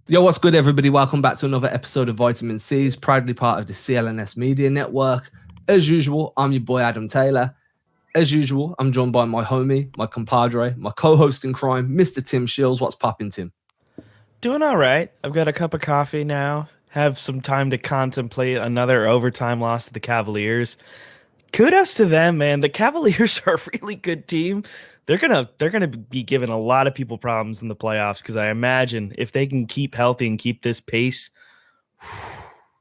Yo, what's good, everybody? Welcome back to another episode of Vitamin C's, proudly part of the CLNS Media Network. As usual, I'm your boy Adam Taylor. As usual, I'm joined by my homie, my compadre, my co-host in crime, Mr. Tim Shields. What's poppin', Tim? Doing all right. I've got a cup of coffee now. Have some time to contemplate another overtime loss to the Cavaliers. Kudos to them, man. The Cavaliers are a really good team. They're gonna be giving a lot of people problems in the playoffs because I imagine if they can keep healthy and keep this pace,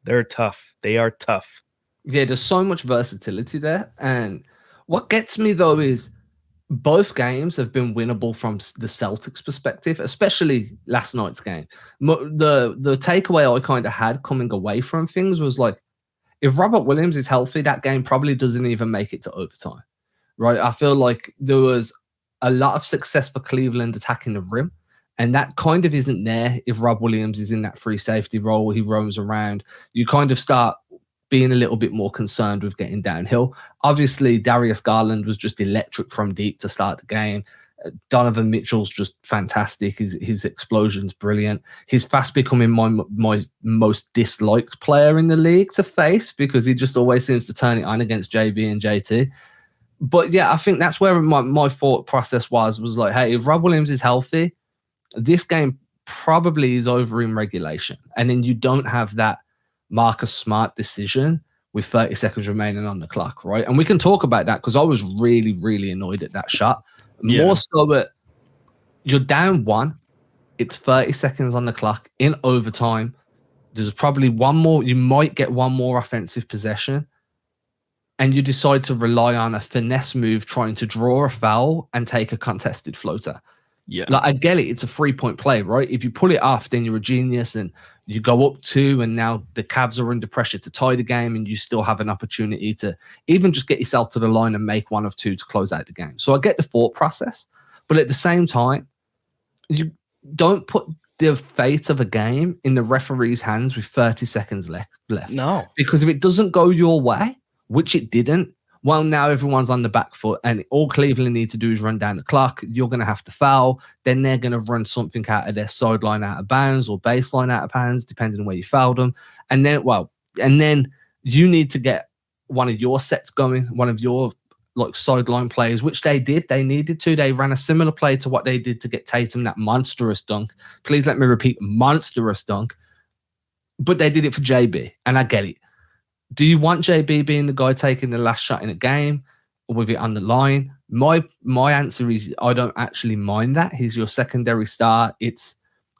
they're tough. They are tough. Yeah, there's so much versatility there. And what gets me, though, is both games have been winnable from the Celtics perspective, especially last night's game. The takeaway I kind of had coming away from things was like, if Robert Williams is healthy, that game probably doesn't even make it to overtime, right? I feel like there was a lot of success for Cleveland attacking the rim, and that kind of isn't there if Rob Williams is in that free safety role. He roams around. You kind of start being a little bit more concerned with getting downhill. Obviously, Darius Garland was just electric from deep to start the game. Donovan Mitchell's just fantastic. His explosion's brilliant. He's fast becoming my most disliked player in the league to face because he just always seems to turn it on against JB and JT. But yeah, I think that's where my thought process was like, hey, if Rob Williams is healthy, this game probably is over in regulation. And then you don't have that Marcus Smart decision with 30 seconds remaining on the clock, right? And we can talk about that because I was really, really annoyed at that shot. Yeah. More so that you're down one, it's 30 seconds on the clock in overtime. There's probably one more, you might get one more offensive possession, and you decide to rely on a finesse move trying to draw a foul and take a contested floater. Yeah. Like, I get it. It's a 3-point play, right? If you pull it off, then you're a genius and you go up 2, and now the Cavs are under pressure to tie the game, and you still have an opportunity to even just get yourself to the line and make 1 of 2 to close out the game. So I get the thought process, but at the same time, you don't put the fate of a game in the referee's hands with 30 seconds left. No. Because if it doesn't go your way, which it didn't, well, now everyone's on the back foot, and all Cleveland need to do is run down the clock. You're going to have to foul. Then they're going to run something out of their sideline out of bounds or baseline out of bounds, depending on where you fouled them. And then you need to get one of your sets going, one of your like sideline plays, which they did. They needed to. They ran a similar play to what they did to get Tatum that monstrous dunk. Please let me repeat, monstrous dunk. But they did it for JB, and I get it. Do you want JB being the guy taking the last shot in a game with it on the line? My answer is I don't actually mind that. He's your secondary star. It's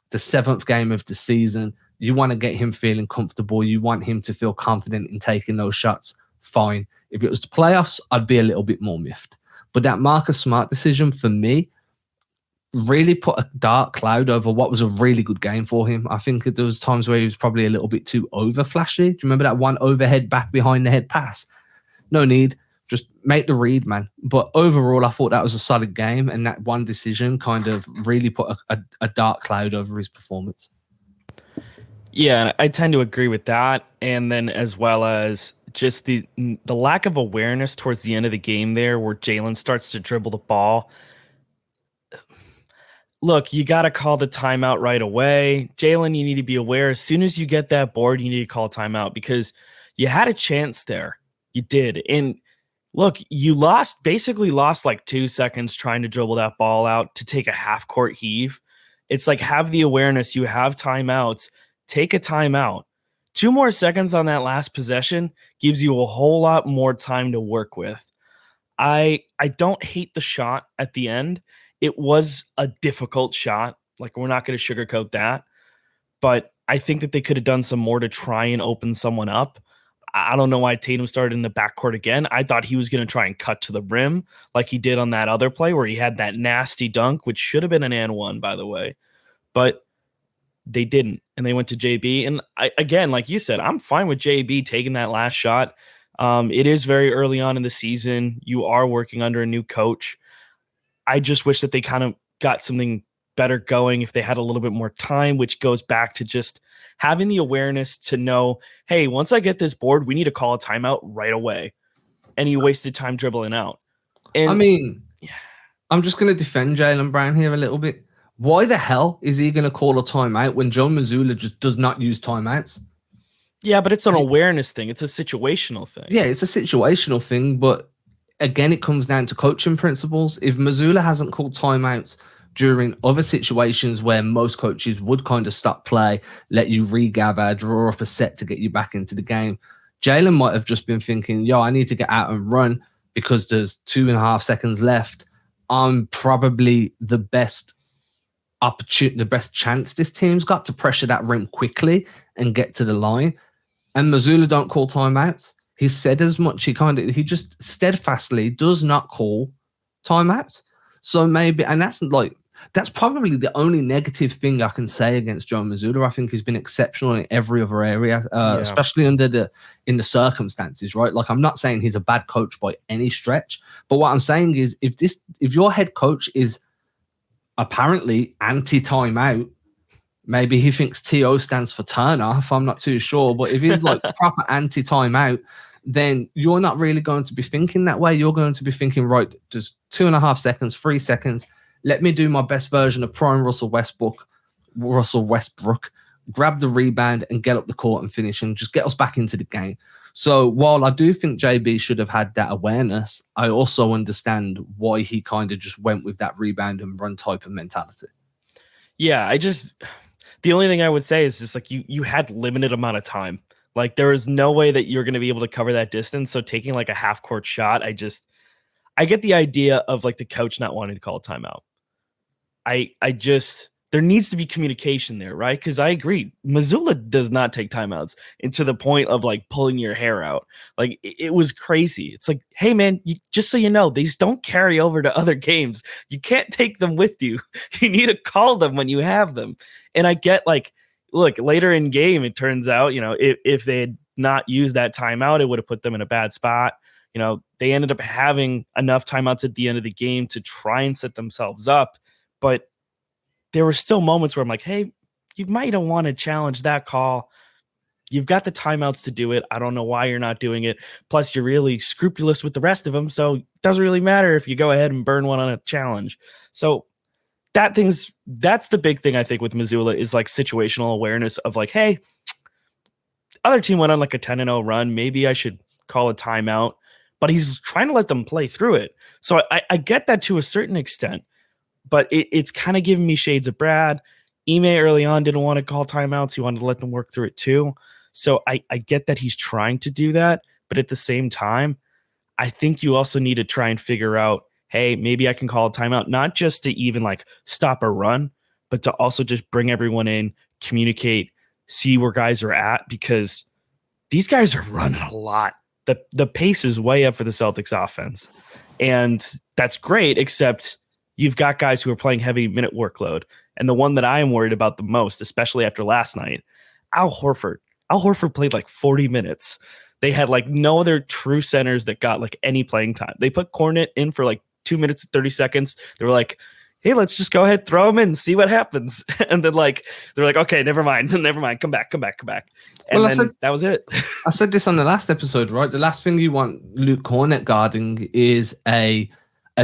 the 7th game of the season. You want to get him feeling comfortable. You want him to feel confident in taking those shots. Fine. If it was the playoffs, I'd be a little bit more miffed. But that Marcus Smart decision for me really put a dark cloud over what was a really good game for him. I think there was times where he was probably a little bit too over flashy. Do you remember that one overhead back behind the head pass? No need. Just make the read, man. But overall, I thought that was a solid game, and that one decision kind of really put a dark cloud over his performance. Yeah, I tend to agree with that. And then as well as just the lack of awareness towards the end of the game there where Jaylen starts to dribble the ball. Look, you got to call the timeout right away. Jaylen, you need to be aware. As soon as you get that board, you need to call a timeout because you had a chance there. You did. And look, you basically lost like 2 seconds trying to dribble that ball out to take a half-court heave. It's like, have the awareness. You have timeouts. Take a timeout. 2 more seconds on that last possession gives you a whole lot more time to work with. I don't hate the shot at the end. It was a difficult shot. Like, we're not going to sugarcoat that. But I think that they could have done some more to try and open someone up. I don't know why Tatum started in the backcourt again. I thought he was going to try and cut to the rim like he did on that other play where he had that nasty dunk, which should have been an and one, by the way. But they didn't, and they went to JB. And again, like you said, I'm fine with JB taking that last shot. It is very early on in the season. You are working under a new coach. I just wish that they kind of got something better going if they had a little bit more time, which goes back to just having the awareness to know, hey, once I get this board, we need to call a timeout right away. And he wasted time dribbling out. And I mean, I'm just going to defend Jaylen Brown here a little bit. Why the hell is he going to call a timeout when Joe Mazzulla just does not use timeouts? Yeah, but it's an awareness thing. It's a situational thing. Yeah, it's a situational thing, but again, it comes down to coaching principles. If Mazzulla hasn't called timeouts during other situations where most coaches would kind of stop play, let you regather, draw up a set to get you back into the game, Jaylen might have just been thinking, yo, I need to get out and run because there's 2.5 seconds left. I'm probably the best opportunity, the best chance this team's got to pressure that rim quickly and get to the line. And Mazzulla don't call timeouts. He said as much. He just steadfastly does not call timeouts. So maybe, and that's probably the only negative thing I can say against Joe Mazzulla. I think he's been exceptional in every other area, especially in the circumstances, right? Like, I'm not saying he's a bad coach by any stretch, but what I'm saying is if your head coach is apparently anti-timeout, maybe he thinks TO stands for turn off. I'm not too sure. But if he's like proper anti-timeout, then you're not really going to be thinking that way. You're going to be thinking, right, just 2.5 seconds, 3 seconds. Let me do my best version of prime Russell Westbrook, grab the rebound and get up the court and finish and just get us back into the game. So while I do think JB should have had that awareness, I also understand why he kind of just went with that rebound and run type of mentality. Yeah, the only thing I would say is just like you had limited amount of time. Like, there was no way that you're going to be able to cover that distance. So taking like a half court shot, I get the idea of like the coach not wanting to call a timeout. There needs to be communication there, right? Because I agree, Mazzulla does not take timeouts, and to the point of like pulling your hair out. Like, it was crazy. It's like, hey man, just so you know, these don't carry over to other games. You can't take them with you. You need to call them when you have them. And I get like, look, later in game, it turns out, if they had not used that timeout, it would have put them in a bad spot. They ended up having enough timeouts at the end of the game to try and set themselves up. But there were still moments where I'm like, hey, you might have want to challenge that call. You've got the timeouts to do it. I don't know why you're not doing it. Plus, you're really scrupulous with the rest of them. So it doesn't really matter if you go ahead and burn one on a challenge. So that's the big thing I think with Mazzulla is like situational awareness of like, hey, other team went on like a 10-0 run. Maybe I should call a timeout. But he's trying to let them play through it. So I get that to a certain extent. But it's kind of giving me shades of Brad. Ime early on didn't want to call timeouts. He wanted to let them work through it too. So I get that he's trying to do that. But at the same time, I think you also need to try and figure out, hey, maybe I can call a timeout, not just to even like stop a run, but to also just bring everyone in, communicate, see where guys are at, because these guys are running a lot. The pace is way up for the Celtics offense. And that's great, except you've got guys who are playing heavy minute workload. And the one that I am worried about the most, especially after last night, Al Horford. Al Horford played like 40 minutes. They had like no other true centers that got like any playing time. They put Cornet in for like 2 minutes and 30 seconds. They were like, hey, let's just go ahead, throw him in, see what happens. And then they're like, okay, never mind, come back. And then that was it. I said this on the last episode, right? The last thing you want Luke Cornet guarding is a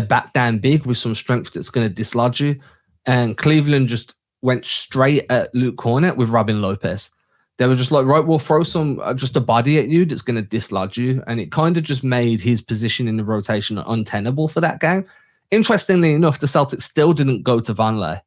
back down big with some strength that's going to dislodge you. And Cleveland just went straight at Luke Cornet with Robin Lopez. They were just like, right, we'll throw just a body at you that's going to dislodge you. And it kind of just made his position in the rotation untenable for that game. Interestingly enough, the Celtics still didn't go to Vonleh.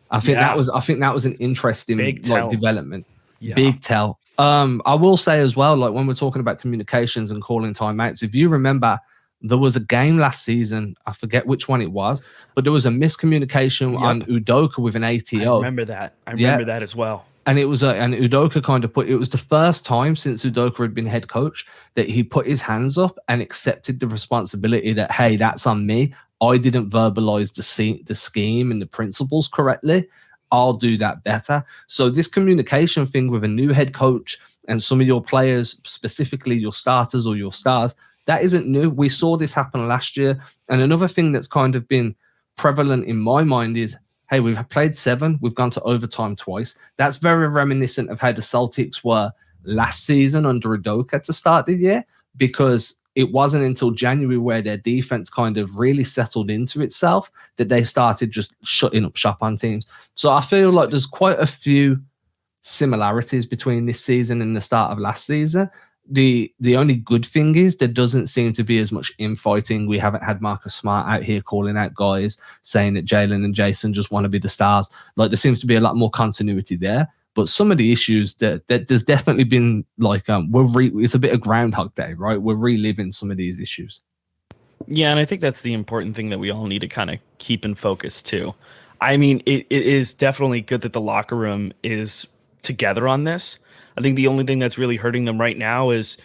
I think that was an interesting development. Yeah. Big tell. I will say as well, like when we're talking about communications and calling timeouts, if you remember, there was a game last season, I forget which one it was, but there was a miscommunication on Udoka with an ATO. I remember that. I remember that as well. And it was and Udoka kind of it was the first time since Udoka had been head coach that he put his hands up and accepted the responsibility that, hey, that's on me. I didn't verbalize the scheme and the principles correctly. I'll do that better. So this communication thing with a new head coach and some of your players, specifically your starters or your stars, that isn't new. We saw this happen last year. And another thing that's kind of been prevalent in my mind is, hey, we've played 7. We've gone to overtime twice. That's very reminiscent of how the Celtics were last season under Udoka to start the year, because it wasn't until January where their defense kind of really settled into itself that they started just shutting up shop on teams. So I feel like there's quite a few similarities between this season and the start of last season. The only good thing is there doesn't seem to be as much infighting. We haven't had Marcus Smart out here calling out guys saying that Jaylen and Jason just want to be the stars. Like, there seems to be a lot more continuity there. But some of the issues that there's definitely been like it's a bit of Groundhog Day, right? We're reliving some of these issues. Yeah, and I think that's the important thing that we all need to kind of keep in focus too. I mean, it is definitely good that the locker room is together on this. I think the only thing that's really hurting them right now is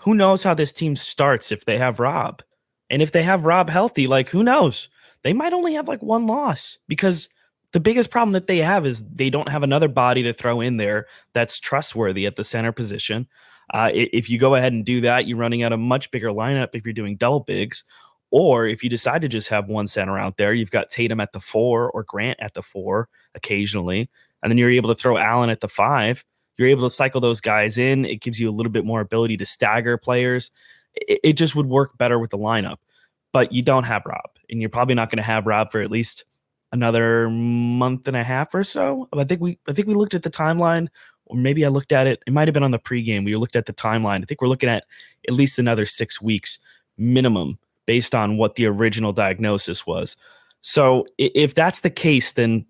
who knows how this team starts if they have Rob. And if they have Rob healthy, like, who knows? They might only have like one loss, because the biggest problem that they have is they don't have another body to throw in there that's trustworthy at the center position. If you go ahead and do that, you're running out a much bigger lineup if you're doing double bigs. Or if you decide to just have one center out there, you've got Tatum at the 4 or Grant at the 4 occasionally, and then you're able to throw Allen at the 5. You're able to cycle those guys in. It gives you a little bit more ability to stagger players. It just would work better with the lineup. But you don't have Rob, and you're probably not going to have Rob for at least another month and a half or so. I think we looked at the timeline, or maybe I looked at it. It might have been on the pregame. We looked at the timeline. I think we're looking at least another 6 weeks minimum based on what the original diagnosis was. So if that's the case, then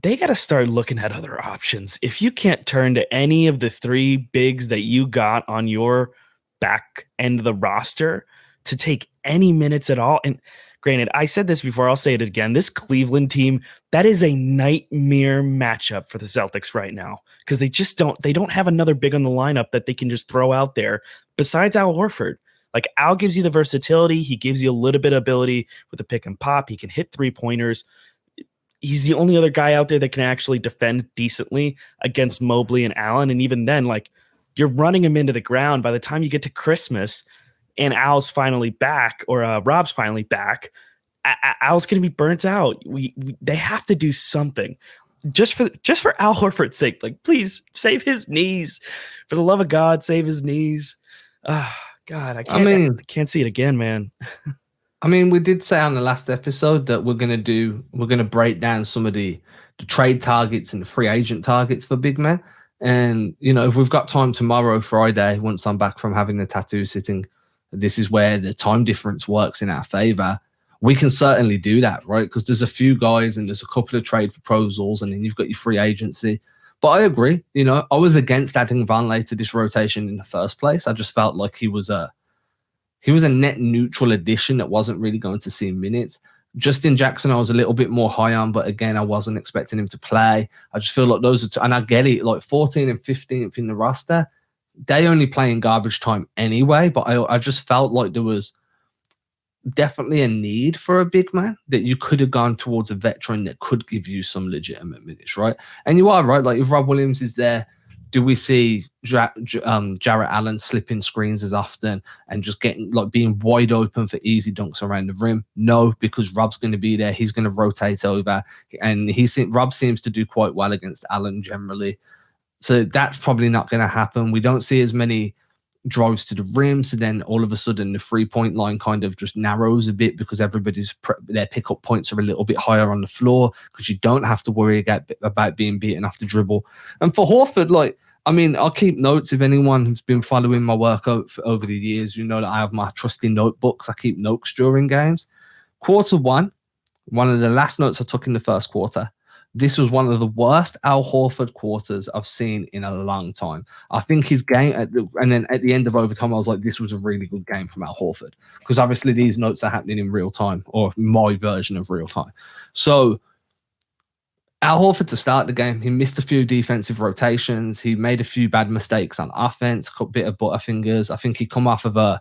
they got to start looking at other options. If you can't turn to any of the 3 bigs that you got on your back end of the roster to take any minutes at all, and granted, I said this before, I'll say it again, this Cleveland team, that is a nightmare matchup for the Celtics right now, because they don't have another big on the lineup that they can just throw out there besides Al Horford. Like, Al gives you the versatility. He gives you a little bit of ability with the pick and pop. He can hit 3-pointers. He's the only other guy out there that can actually defend decently against Mobley and Allen. And even then, like, you're running him into the ground. By the time you get to Christmas and Al's finally back, or Rob's finally back, Al's going to be burnt out. They have to do something just for Al Horford's sake. Like, please save his knees. For the love of God, save his knees. God, I can't see it again, man. I mean, we did say on the last episode that we're gonna break down some of the trade targets and the free agent targets for big men. And if we've got time tomorrow, Friday, once I'm back from having the tattoo sitting, this is where the time difference works in our favor. We can certainly do that, right? Because there's a few guys and there's a couple of trade proposals, and then you've got your free agency. But I agree. I was against adding Vonleh to this rotation in the first place. I just felt like he was a net neutral addition that wasn't really going to see minutes. Justin Jackson, I was a little bit more high on, but again, I wasn't expecting him to play. I just feel like those are, and I get it, like 14th and 15th in the roster, they only play in garbage time anyway. But I just felt like there was definitely a need for a big man, that you could have gone towards a veteran that could give you some legitimate minutes, right? And you are right. Like, if Rob Williams is there, do we see Jarrett Allen slipping screens as often and just being wide open for easy dunks around the rim? No, because Rob's going to be there. He's going to rotate over, and Rob seems to do quite well against Allen generally. So that's probably not going to happen. We don't see as many drives to the rim, so then all of a sudden the 3-point line kind of just narrows a bit because everybody's their pickup points are a little bit higher on the floor, because you don't have to worry about being beaten off the dribble. And for Horford, I'll keep notes. If anyone who's been following my work over the years, that I have my trusty notebooks. I keep notes during games. Quarter one of the last notes I took in the first quarter, this was one of the worst Al Horford quarters I've seen in a long time. I think his game, and then at the end of overtime, I was like, this was a really good game from Al Horford, because obviously these notes are happening in real time, or my version of real time. So Al Horford, to start the game, he missed a few defensive rotations. He made a few bad mistakes on offense, a bit of butterfingers. I think he come off of I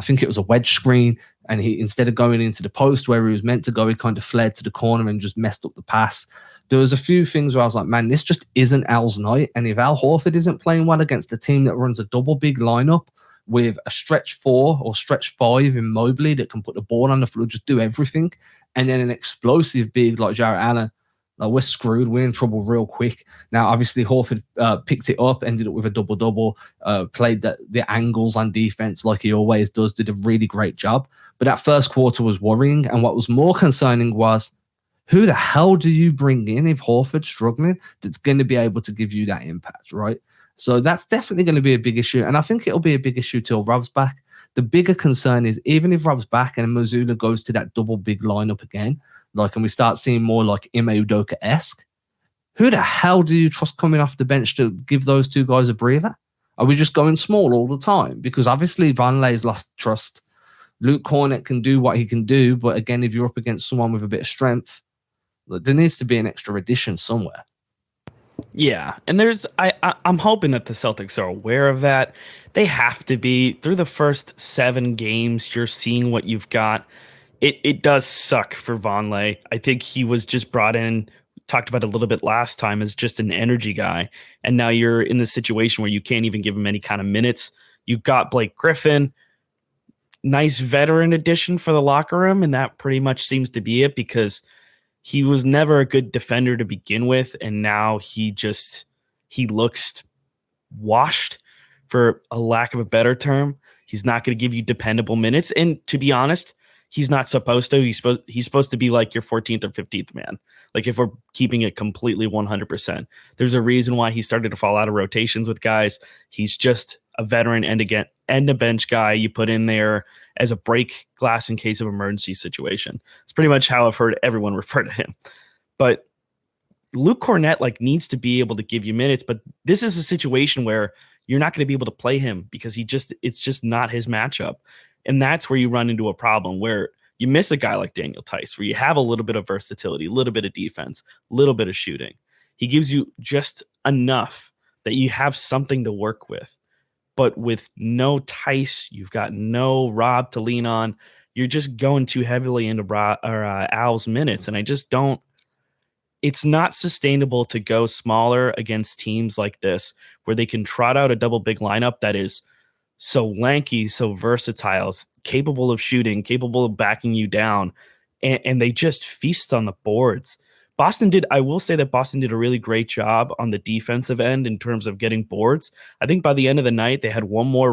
think it was a wedge screen, and he, instead of going into the post where he was meant to go, he kind of fled to the corner and just messed up the pass. There was a few things where I was like, man, this just isn't Al's night. And if Al Horford isn't playing well against a team that runs a double big lineup with a stretch 4 or stretch 5 in Mobley that can put the ball on the floor, just do everything, and then an explosive big like Jarrett Allen, Like, we're screwed. We're in trouble real quick. Now, obviously, Horford picked it up, ended up with a double-double, played the angles on defense like he always does, did a really great job. But that first quarter was worrying. And what was more concerning was, who the hell do you bring in if Horford's struggling that's going to be able to give you that impact, right? So that's definitely going to be a big issue. And I think it'll be a big issue till Rob's back. The bigger concern is, even if Rob's back and Mazzulla goes to that double big lineup again, like, and we start seeing more like Ime Udoka-esque, who the hell do you trust coming off the bench to give those two guys a breather? Are we just going small all the time? Because obviously Vonleh's lost trust. Luke Cornett can do what he can do, but again, if you're up against someone with a bit of strength, there needs to be an extra addition somewhere. Yeah, and I'm hoping that the Celtics are aware of that. They have to be. Through the first 7 games, you're seeing what you've got. It does suck for Vonleh. I think he was just brought in, talked about a little bit last time, as just an energy guy, and now you're in this situation where you can't even give him any kind of minutes. You've got Blake Griffin, nice veteran addition for the locker room, and that pretty much seems to be it, because he was never a good defender to begin with, and now he looks washed, for a lack of a better term. He's not going to give you dependable minutes, and to be honest, he's not supposed to. He's supposed to be like your 14th or 15th man. Like, if we're keeping it completely 100%, there's a reason why he started to fall out of rotations with guys. He's just a veteran and a bench guy you put in there as a break glass in case of emergency situation. It's pretty much how I've heard everyone refer to him. But Luke Cornett needs to be able to give you minutes, but this is a situation where you're not going to be able to play him because it's just not his matchup. And that's where you run into a problem, where you miss a guy like Daniel Tice, where you have a little bit of versatility, a little bit of defense, a little bit of shooting. He gives you just enough that you have something to work with. But with no Tice, you've got no Rob to lean on. You're just going too heavily into Al's minutes. And I just don't. It's not sustainable to go smaller against teams like this, where they can trot out a double big lineup that is so lanky, so versatile, capable of shooting, capable of backing you down, and they just feast on the boards. I will say that Boston did a really great job on the defensive end in terms of getting boards. I think by the end of the night, they had one more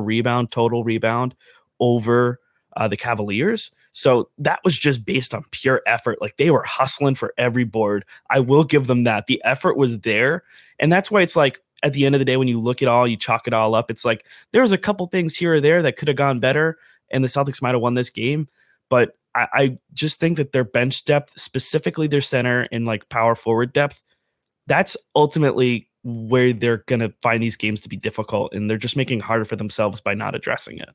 total rebound over the Cavaliers. So that was just based on pure effort. Like, they were hustling for every board. I will give them that. The effort was there. And that's why it's like, at the end of the day, when you look at all, you chalk it all up, it's like there was a couple things here or there that could have gone better, and the Celtics might have won this game. But I just think that their bench depth, specifically their center and power forward depth, that's ultimately where they're going to find these games to be difficult, and they're just making it harder for themselves by not addressing it.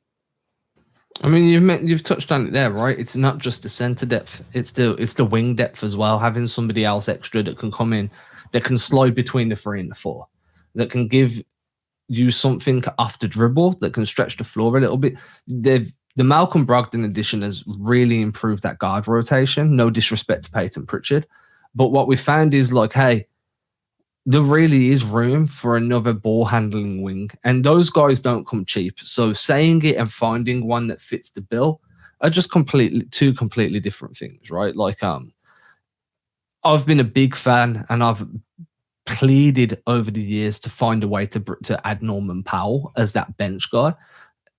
I mean, you've touched on it there, right? It's not just the center depth; it's the wing depth as well. Having somebody else extra that can come in, that can slide between the 3 and the 4, that can give you something off the dribble, that can stretch the floor a little bit. The Malcolm Brogdon addition has really improved that guard rotation. No disrespect to Peyton Pritchard, but what we found is hey, there really is room for another ball handling wing, and those guys don't come cheap. So saying it and finding one that fits the bill are just two completely different things, right? I've been a big fan, and I've pleaded over the years to find a way to add Norman Powell as that bench guy.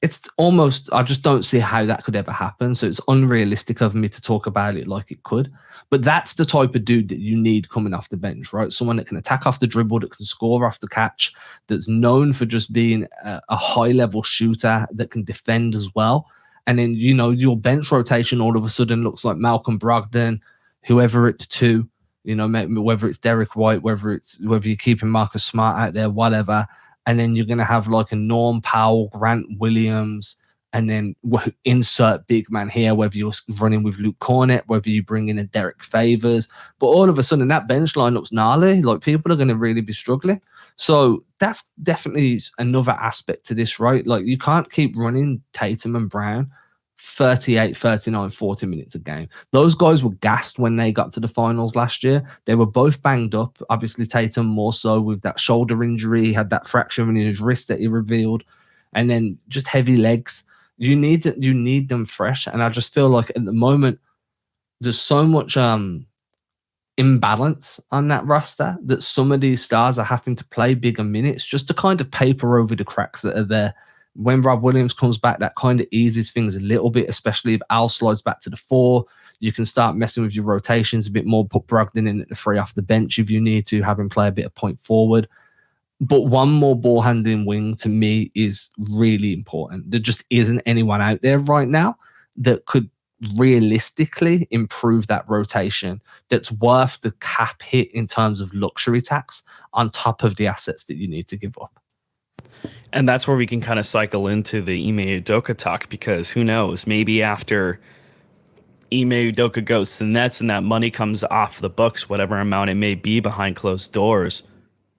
It's almost, I just don't see how that could ever happen. So it's unrealistic of me to talk about it like it could. But that's the type of dude that you need coming off the bench, right? Someone that can attack off the dribble, that can score off the catch, that's known for just being a high-level shooter, that can defend as well. And then, your bench rotation all of a sudden looks like Malcolm Brogdon, whoever it's to, whether it's Derek White, whether you're keeping Marcus Smart out there, whatever. And then you're going to have a Norm Powell, Grant Williams, and then insert big man here, whether you're running with Luke Cornett, whether you bring in a Derek Favors. But all of a sudden, that bench lineup's gnarly. People are going to really be struggling. So that's definitely another aspect to this, right? You can't keep running Tatum and Brown 38, 39, 40 minutes a game. Those guys were gassed when they got to the finals last year. They were both banged up. Obviously, Tatum more so with that shoulder injury. He had that fracture in his wrist that he revealed. And then just heavy legs. You need them fresh. And I just feel like at the moment, there's so much imbalance on that roster, that some of these stars are having to play bigger minutes just to kind of paper over the cracks that are there. When Rob Williams comes back, that kind of eases things a little bit, especially if Al slides back to the 4. You can start messing with your rotations a bit more, put Brogdon in at the 3 off the bench if you need to, have him play a bit of point forward. But one more ball handling wing to me is really important. There just isn't anyone out there right now that could realistically improve that rotation that's worth the cap hit in terms of luxury tax on top of the assets that you need to give up. And that's where we can kind of cycle into the Ime Udoka talk, because who knows, maybe after Ime Udoka goes to the Nets and that money comes off the books, whatever amount it may be behind closed doors,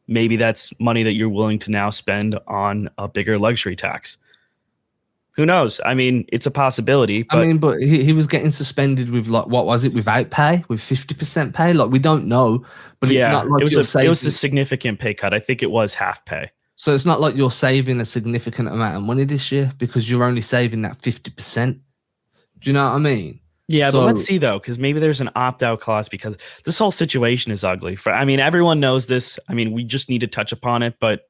maybe that's money that you're willing to now spend on a bigger luxury tax. Who knows? I mean, it's a possibility. But but he was getting suspended with, like, what was it, without pay, with 50% pay? Like, we don't know, but it's not like it was a significant pay cut. I think it was half pay. So it's not like you're saving a significant amount of money this year because you're only saving that 50%. Do you know what I mean? Yeah, but let's see, though, because maybe there's an opt-out clause, because this whole situation is ugly. Everyone knows this. We just need to touch upon it, but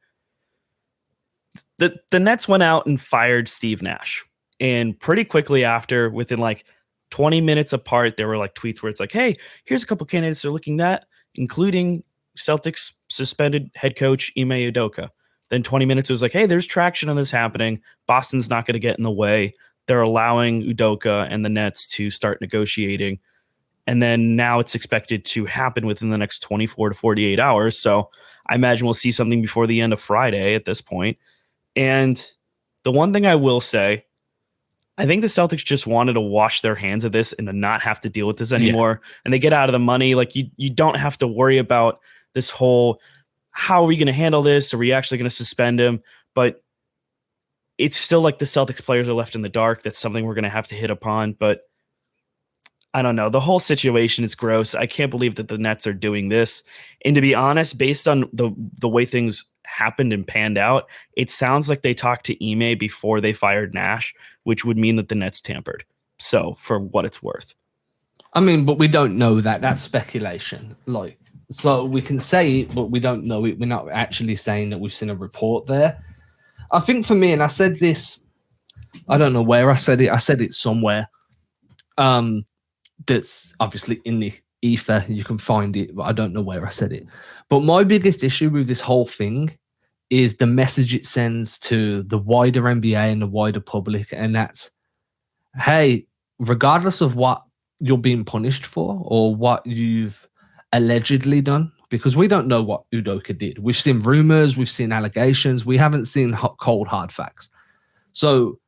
the Nets went out and fired Steve Nash. And pretty quickly after, within like 20 minutes apart, there were like tweets where it's like, hey, here's a couple candidates they're looking at, including Celtics suspended head coach Ime Udoka. Then 20 minutes, it was like, hey, there's traction on this happening. Boston's not going to get in the way. They're allowing Udoka and the Nets to start negotiating. And then now it's expected to happen within the next 24 to 48 hours. So I imagine we'll see something before the end of Friday at this point. And the one thing I will say, I think the Celtics just wanted to wash their hands of this and to not have to deal with this anymore. Yeah. And they get out of the money. Like, you don't have to worry about this whole, how are we going to handle this? Are we actually going to suspend him? But it's still like the Celtics players are left in the dark. That's something we're going to have to hit upon. But I don't know. The whole situation is gross. I can't believe that the Nets are doing this. And to be honest, based on the way things happened and panned out, it sounds like they talked to Ime before they fired Nash, which would mean that the Nets tampered. So, for what it's worth. But we don't know that. That's speculation. So we can say it, but we don't know it. We're not actually saying that we've seen a report there. I think for me, and I said this, I don't know where I said it. I said it somewhere. That's obviously in the ether. You can find it, but I don't know where I said it. But my biggest issue with this whole thing is the message it sends to the wider NBA and the wider public. And that's, hey, regardless of what you're being punished for or what you've allegedly done, because we don't know what Udoka did. We've seen rumors, we've seen allegations, we haven't seen cold hard facts. So,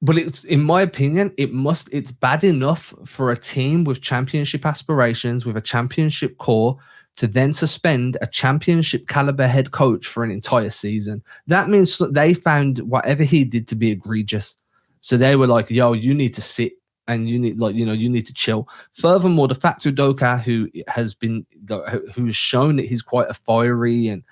but it's, in my opinion, it's bad enough for a team with championship aspirations, with a championship core, to then suspend a championship caliber head coach for an entire season. That means they found whatever he did to be egregious. So they were like, yo, you need to sit and you need, you need to chill. Furthermore, the fact Udoka, who's shown that he's quite a fiery and,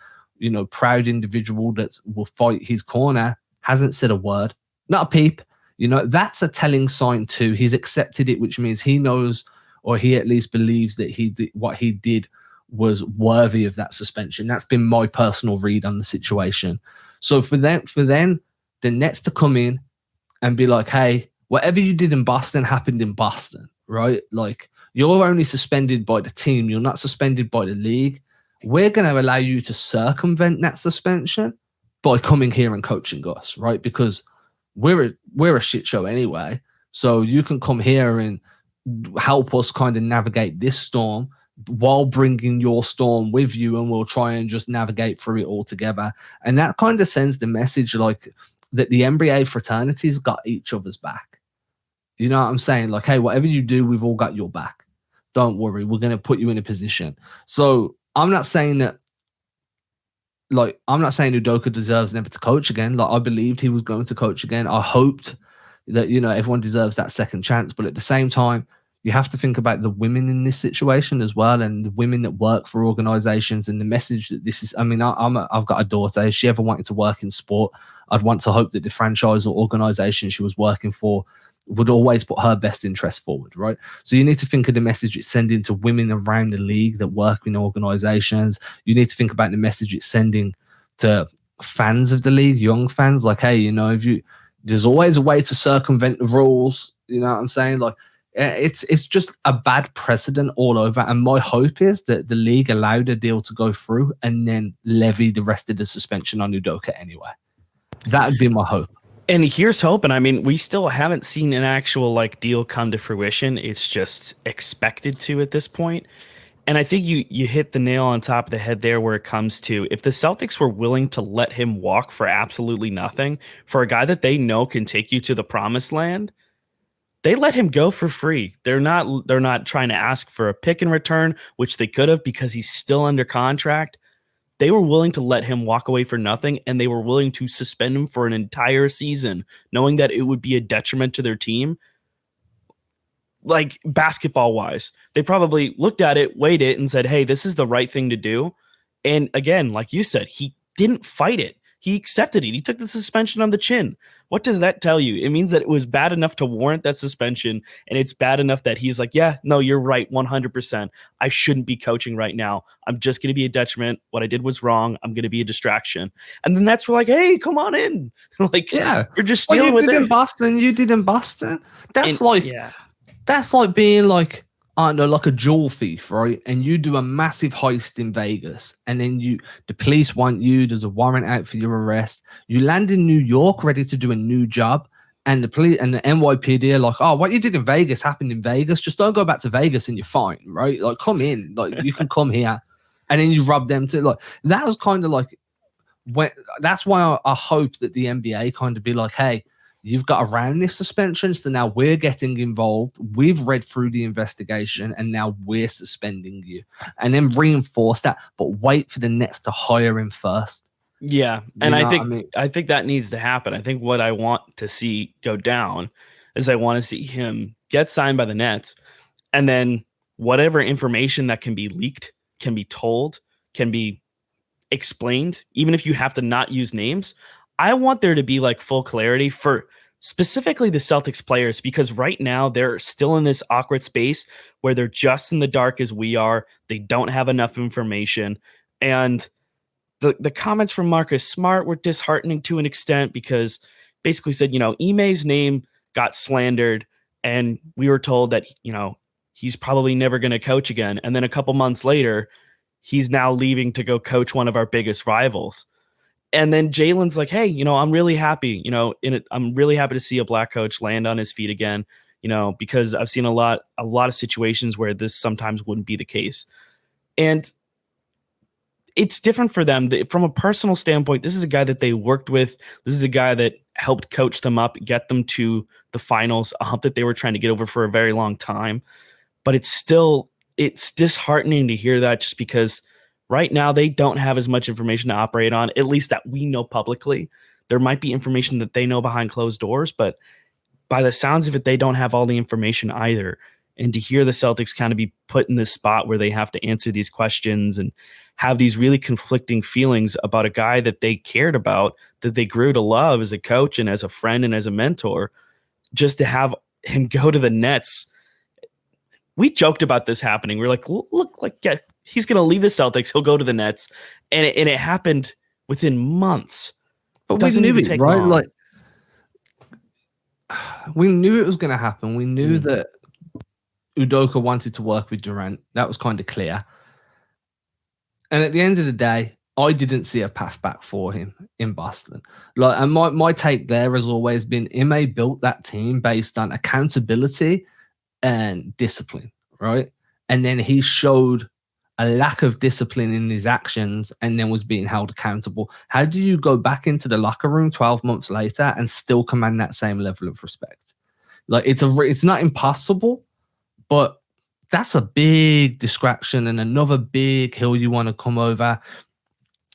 proud individual that will fight his corner, hasn't said a word, not a peep. That's a telling sign too. He's accepted it, which means he knows, or he at least believes that what he did was worthy of that suspension. That's been my personal read on the situation. So for them, the Nets to come in and be like, hey, whatever you did in Boston happened in Boston, right? Like, you're only suspended by the team. You're not suspended by the league. We're going to allow you to circumvent that suspension by coming here and coaching us, right? Because we're a shit show anyway. So you can come here and help us kind of navigate this storm while bringing your storm with you, and we'll try and just navigate through it all together. And that kind of sends the message like that the NBA fraternities got each other's back. You know what I'm saying? Like, hey, whatever you do, we've all got your back. Don't worry, we're going to put you in a position. So I'm not saying Udoka deserves never to coach again. Like, I believed he was going to coach again. I hoped that, everyone deserves that second chance. But at the same time, you have to think about the women in this situation as well, and the women that work for organizations, and the message that this is. I've got a daughter. If she ever wanted to work in sport, I'd want to hope that the franchise or organization she was working for would always put her best interest forward, right? So you need to think of the message it's sending to women around the league that work in organizations. You need to think about the message it's sending to fans of the league, young fans, like, hey, there's always a way to circumvent the rules. You know what I'm saying? Like, it's just a bad precedent all over. And my hope is that the league allowed a deal to go through and then levy the rest of the suspension on Udoka anyway. That would be my hope. And here's hoping. I mean, we still haven't seen an actual deal come to fruition. It's just expected to at this point. And I think you hit the nail on top of the head there where it comes to, if the Celtics were willing to let him walk for absolutely nothing, for a guy that they know can take you to the promised land, they let him go for free. They're not trying to ask for a pick in return, which they could have because he's still under contract. They were willing to let him walk away for nothing, and they were willing to suspend him for an entire season, knowing that it would be a detriment to their team. Like, basketball-wise, they probably looked at it, weighed it, and said, hey, this is the right thing to do. And again, like you said, he didn't fight it. He accepted it. He took the suspension on the chin. What does that tell you? It means that it was bad enough to warrant that suspension, and it's bad enough that he's like, yeah, no, you're right, 100%. I shouldn't be coaching right now. I'm just going to be a detriment. What I did was wrong. I'm going to be a distraction. And then that's where, like, hey, come on in. Like, yeah, you're just dealing with it. You did in Boston. That's like being like, I don't know, like a jewel thief, right? And you do a massive heist in Vegas, and then the police want you. There's a warrant out for your arrest. You land in New York, ready to do a new job, and the police and the NYPD are like, "Oh, what you did in Vegas happened in Vegas. Just don't go back to Vegas, and you're fine, right? Like, come in, like you can come here." And then you rub them to like that was kind of like when. That's why I hope that the NBA kind of be like, "Hey, you've got around this suspension, so now we're getting involved. We've read through the investigation, and now we're suspending you." And then reinforce that, but wait for the Nets to hire him first. Yeah, and I think that needs to happen. I think what I want to see go down is I want to see him get signed by the Nets, and then whatever information that can be leaked, can be told, can be explained, even if you have to not use names. I want there to be like full clarity for specifically the Celtics players, because right now they're still in this awkward space where they're just in the dark as we are. They don't have enough information. And the comments from Marcus Smart were disheartening to an extent, because basically said, Ime's name got slandered and we were told that, he's probably never going to coach again. And then a couple months later, he's now leaving to go coach one of our biggest rivals. And then Jaylen's like, hey, I'm really happy, I'm really happy to see a black coach land on his feet again, because I've seen a lot of situations where this sometimes wouldn't be the case. And it's different for them. From a personal standpoint, this is a guy that they worked with. This is a guy that helped coach them up, get them to the finals, a hump that they were trying to get over for a very long time. But it's disheartening to hear that, just because right now, they don't have as much information to operate on, at least that we know publicly. There might be information that they know behind closed doors, but by the sounds of it, they don't have all the information either. And to hear the Celtics kind of be put in this spot where they have to answer these questions and have these really conflicting feelings about a guy that they cared about, that they grew to love as a coach and as a friend and as a mentor, just to have him go to the Nets. We joked about this happening. We're like, look, like, yeah, he's going to leave the Celtics. He'll go to the Nets. And it happened within months. But we knew it, right? Long. Like, we knew it was going to happen. We knew that Udoka wanted to work with Durant. That was kind of clear. And at the end of the day, I didn't see a path back for him in Boston. Like, and my take there has always been Ime built that team based on accountability and discipline, right? And then he showed a lack of discipline in his actions and then was being held accountable. How do you go back into the locker room 12 months later and still command that same level of respect? Like, it's not impossible, but that's a big distraction and another big hill you want to come over.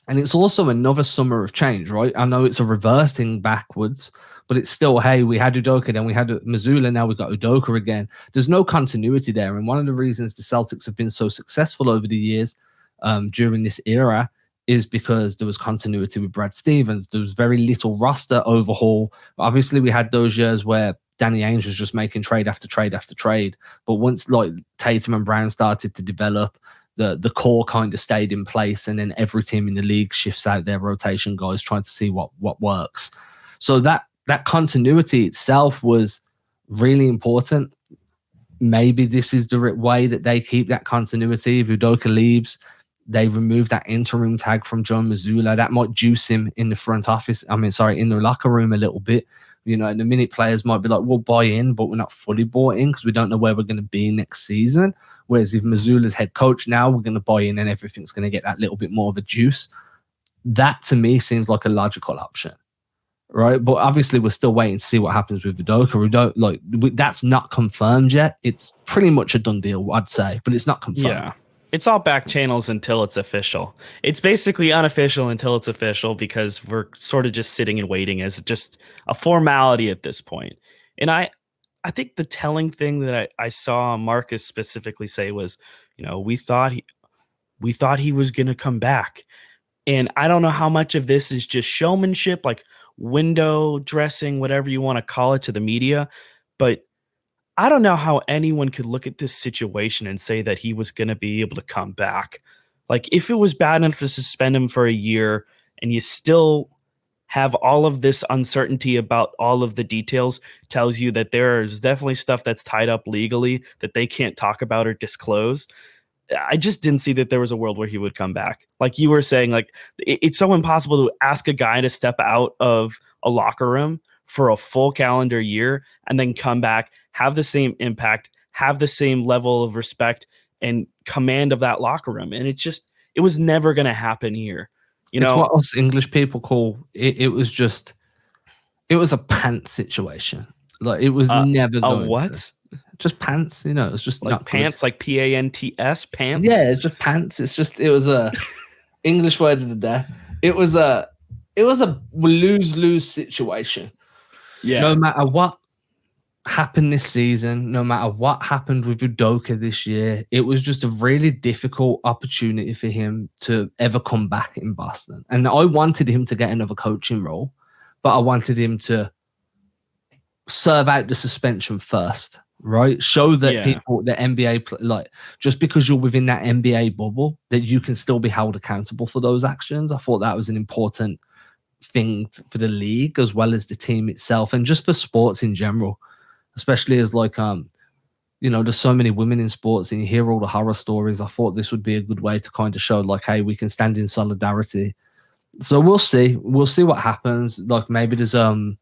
And it's also another summer of change, right? I know it's a reverting backwards, but it's still, hey, we had Udoka, then we had Mazzulla, now we've got Udoka again. There's no continuity there. And one of the reasons the Celtics have been so successful over the years during this era is because there was continuity with Brad Stevens. There was very little roster overhaul. Obviously, we had those years where Danny Ainge was just making trade after trade after trade. But once like Tatum and Brown started to develop, the core kind of stayed in place, and then every team in the league shifts out their rotation guys trying to see what works. So that continuity itself was really important. Maybe this is the way that they keep that continuity. If Udoka leaves, they remove that interim tag from Joe Mazzulla. That might juice him in the front office. In the locker room a little bit. You know, in the minute players might be like, we'll buy in, but we're not fully bought in because we don't know where we're going to be next season. Whereas if Mazzulla's head coach now, we're going to buy in and everything's going to get that little bit more of a juice. That to me seems like a logical option. Right, but obviously we're still waiting to see what happens with Udoka. That's not confirmed yet. It's pretty much a done deal, I'd say, but it's not confirmed. Yeah, it's all back channels until it's official. It's basically unofficial until it's official because we're sort of just sitting and waiting as just a formality at this point. And I think the telling thing that I saw Marcus specifically say was, you know, we thought he was going to come back, and I don't know how much of this is just showmanship, like window dressing, whatever you want to call it, to the media. But I don't know how anyone could look at this situation and say that he was going to be able to come back. Like, if it was bad enough to suspend him for a year and you still have all of this uncertainty about all of the details, tells you that there's definitely stuff that's tied up legally that they can't talk about or disclose. I just didn't see that there was a world where he would come back. Like you were saying, like it's so impossible to ask a guy to step out of a locker room for a full calendar year and then come back, have the same impact, have the same level of respect and command of that locker room. And it was never going to happen here. You know, what us English people call it. It was a pants situation. Like it was never going a what? Just pants, you know, it's just like not pants, good. Like PANTS, pants. Yeah, it's just pants. It was a English word of the day. It was a lose situation. Yeah. No matter what happened this season, no matter what happened with Udoka this year, it was just a really difficult opportunity for him to ever come back in Boston. And I wanted him to get another coaching role, but I wanted him to serve out the suspension first. Right, show that people, the NBA, like just because you're within that NBA bubble, that you can still be held accountable for those actions. I thought that was an important thing for the league as well as the team itself, and just for sports in general, especially as like you know, there's so many women in sports, and you hear all the horror stories. I thought this would be a good way to kind of show, like, hey, we can stand in solidarity. So we'll see what happens. Like maybe there's I don't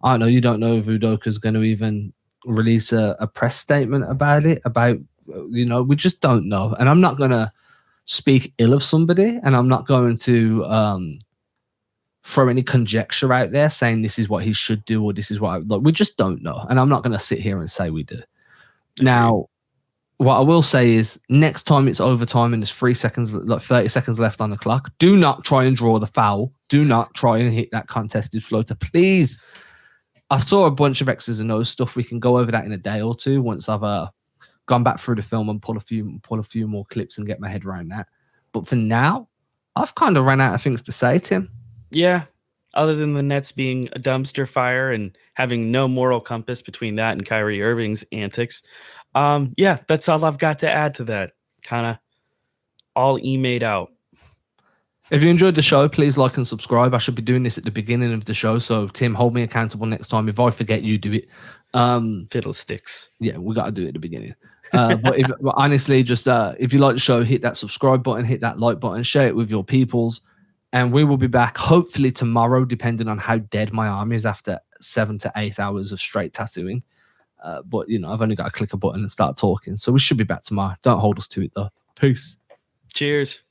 know. You don't know if Udoka's going to even release a press statement about it, you know, we just don't know. And I'm not going to speak ill of somebody, and I'm not going to throw any conjecture out there saying this is what he should do or this is what we just don't know. And I'm not going to sit here and say we do. Now, what I will say is next time it's overtime and there's 30 seconds left on the clock, do not try and draw the foul. Do not try and hit that contested floater, please. I saw a bunch of X's and O's stuff. We can go over that in a day or two once I've gone back through the film and pull a few more clips and get my head around that. But for now, I've kind of run out of things to say, Tim. Yeah, other than the Nets being a dumpster fire and having no moral compass between that and Kyrie Irving's antics. Yeah, that's all I've got to add to that. Kind of all Ime-ed out. If you enjoyed the show, please like and subscribe. I should be doing this at the beginning of the show, so Tim, hold me accountable next time. If I forget, you do it. Fiddlesticks. Yeah, we got to do it at the beginning. But honestly, just if you like the show, hit that subscribe button, hit that like button, share it with your peoples, and we will be back hopefully tomorrow, depending on how dead my arm is after 7 to 8 hours of straight tattooing. But you know, I've only got to click a button and start talking, so we should be back tomorrow. Don't hold us to it though. Peace. Cheers.